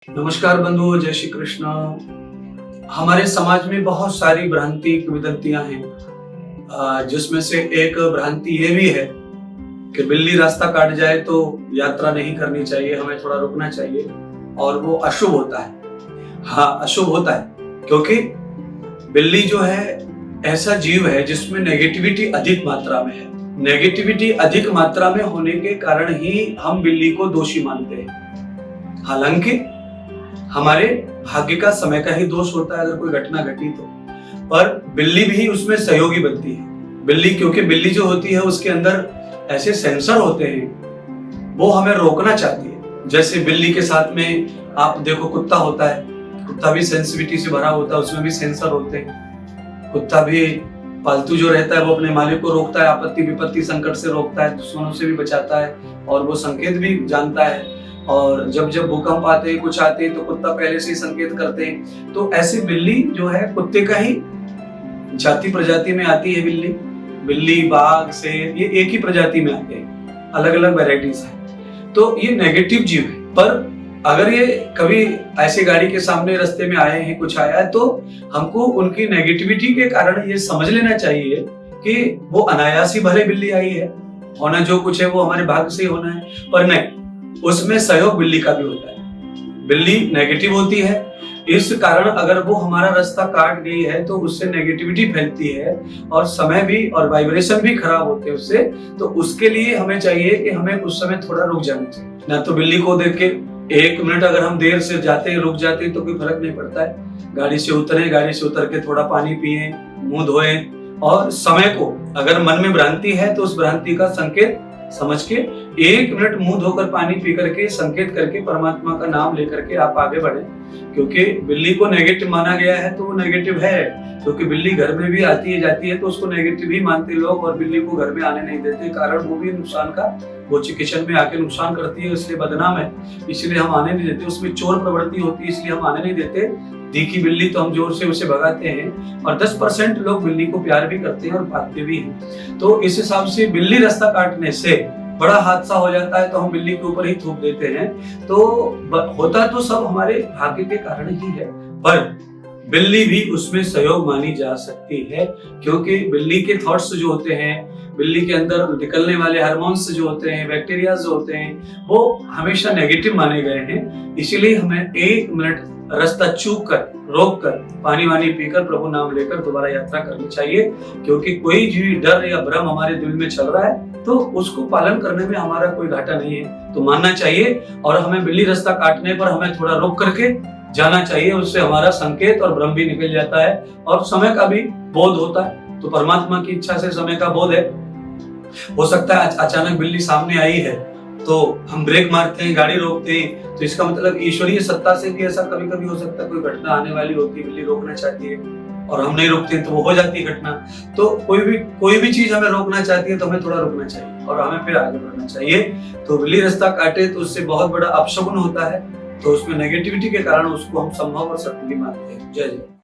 नमस्कार बंधुओं, जय श्री कृष्ण। हमारे समाज में बहुत सारी भ्रांति किंवदंतियां हैं, जिसमें से एक भ्रांति ये भी है कि बिल्ली रास्ता काट जाए तो यात्रा नहीं करनी चाहिए, हमें थोड़ा रुकना चाहिए और वो अशुभ होता है। हाँ, अशुभ होता है क्योंकि बिल्ली जो है ऐसा जीव है जिसमें नेगेटिविटी अधिक मात्रा में है। नेगेटिविटी अधिक मात्रा में होने के कारण ही हम बिल्ली को दोषी मानते हैं। हालांकि हमारे भाग्य का, समय का ही दोष होता है अगर कोई घटना घटी तो, पर बिल्ली भी उसमें सहयोगी बनती है। बिल्ली, क्योंकि बिल्ली जो होती है उसके अंदर ऐसे सेंसर होते हैं, वो हमें रोकना चाहती है। जैसे बिल्ली के साथ में आप देखो कुत्ता होता है, कुत्ता भी सेंसिटिविटी से भरा होता है, उसमें भी सेंसर होते हैं। कुत्ता भी पालतू जो रहता है वो अपने मालिक को रोकता है, आपत्ति विपत्ति संकट से रोकता है, दुश्मनों से भी बचाता है और वो संकेत भी जानता है। और जब जब भूकंप आते हैं, कुछ आते हैं तो कुत्ता पहले से ही संकेत करते हैं। तो ऐसे बिल्ली जो है कुत्ते का ही जाति प्रजाति में आती है। बिल्ली, बाघ, शेर, ये एक ही प्रजाति में आते हैं, अलग अलग वैरायटीज है। तो ये नेगेटिव जीव है। पर अगर ये कभी ऐसी गाड़ी के सामने रास्ते में आए हैं, कुछ आया है, तो हमको उनकी नेगेटिविटी के कारण ये समझ लेना चाहिए कि वो अनायास ही भले बिल्ली आई है, होना जो कुछ है वो हमारे भाग्य से ही होना है। पर नहीं, उसमें सहयोग बिल्ली का भी होता है। बिल्ली नेगेटिव होती है, इस कारण अगर वो हमारा रास्ता काट गई है तो उससे नेगेटिविटी फैलती है और समय भी और वाइब्रेशन भी खराब होते हैं उससे। तो उसके लिए हमें चाहिए कि हमें उस समय थोड़ा रुक जाना चाहिए। ना तो बिल्ली को देख के 1 मिनट अगर हम देर से जाते हैं, रुक जाते हैं तो कोई फर्क नहीं पड़ता है। गाड़ी से उतर के थोड़ा पानी पिए, मुंह धोए और समय को, अगर मन में भ्रांति है तो उस भ्रांति का संकेत समझ के 1 मिनट मुंह धोकर पानी पी करके संकेत करके परमात्मा का नाम लेकर के आप आगे बढ़े। क्योंकि बिल्ली को नेगेटिव माना गया है तो वो नेगेटिव है, क्योंकि बिल्ली घर में भी आती है जाती है तो उसको नेगेटिव ही मानते लोग और बिल्ली को घर में आने नहीं देते। कारण वो भी नुकसान का, वो किचन में आके नुकसान करती है, इसलिए बदनाम है, इसलिए हम आने नहीं देते। उसमें चोर प्रवृत्ति होती है, इसलिए हम आने नहीं देते। दिखी बिल्ली तो हम जोर से उसे भगाते हैं और 10% लोग बिल्ली को प्यार भी करते हैं और भागते भी हैं। तो इस हिसाब से बिल्ली रास्ता काटने से बड़ा हादसा हो जाता है तो हम बिल्ली के ऊपर ही थूक देते हैं। तो होता तो सब हमारे भाग्य के कारण ही है, पर बिल्ली भी उसमें सहयोग मानी जा सकती है। क्योंकि बिल्ली के थॉट्स जो होते हैं, बिल्ली के अंदर निकलने वाले हार्मोन्स जो होते हैं, बैक्टीरिया जो होते हैं, वो हमेशा नेगेटिव माने गए हैं। इसीलिए हमें 1 मिनट रास्ता चूक कर, रोक कर, पानी वानी पीकर, प्रभु नाम लेकर दोबारा यात्रा करनी चाहिए। क्योंकि कोई भी डर या भ्रम हमारे दिल में चल रहा है तो उसको पालन करने में हमारा कोई घाटा नहीं है, तो मानना चाहिए। और हमें बिल्ली रास्ता काटने पर हमें थोड़ा रोक करके जाना चाहिए, उससे हमारा संकेत और भ्रम भी निकल जाता है और समय का भी बोध होता है। तो परमात्मा की इच्छा से समय का बोध है। हो सकता है अचानक बिल्ली सामने आई है तो हम ब्रेक मारते हैं, गाड़ी रोकते हैं, तो इसका मतलब ईश्वरीय सत्ता से भी ऐसा कभी कभी हो सकता है। कोई घटना आने वाली होती है, बिल्ली रोकना चाहती है और हम नहीं रोकते तो वो हो जाती है घटना। तो कोई भी चीज हमें रोकना चाहती है तो हमें थोड़ा रुकना चाहिए और हमें फिर आगे बढ़ना चाहिए। तो बिल्ली रास्ता काटे तो उससे बहुत बड़ा अपशगुन होता है, तो उसमें नेगेटिविटी के कारण उसको हम संभव और सत्य भी मानते हैं। जय जय।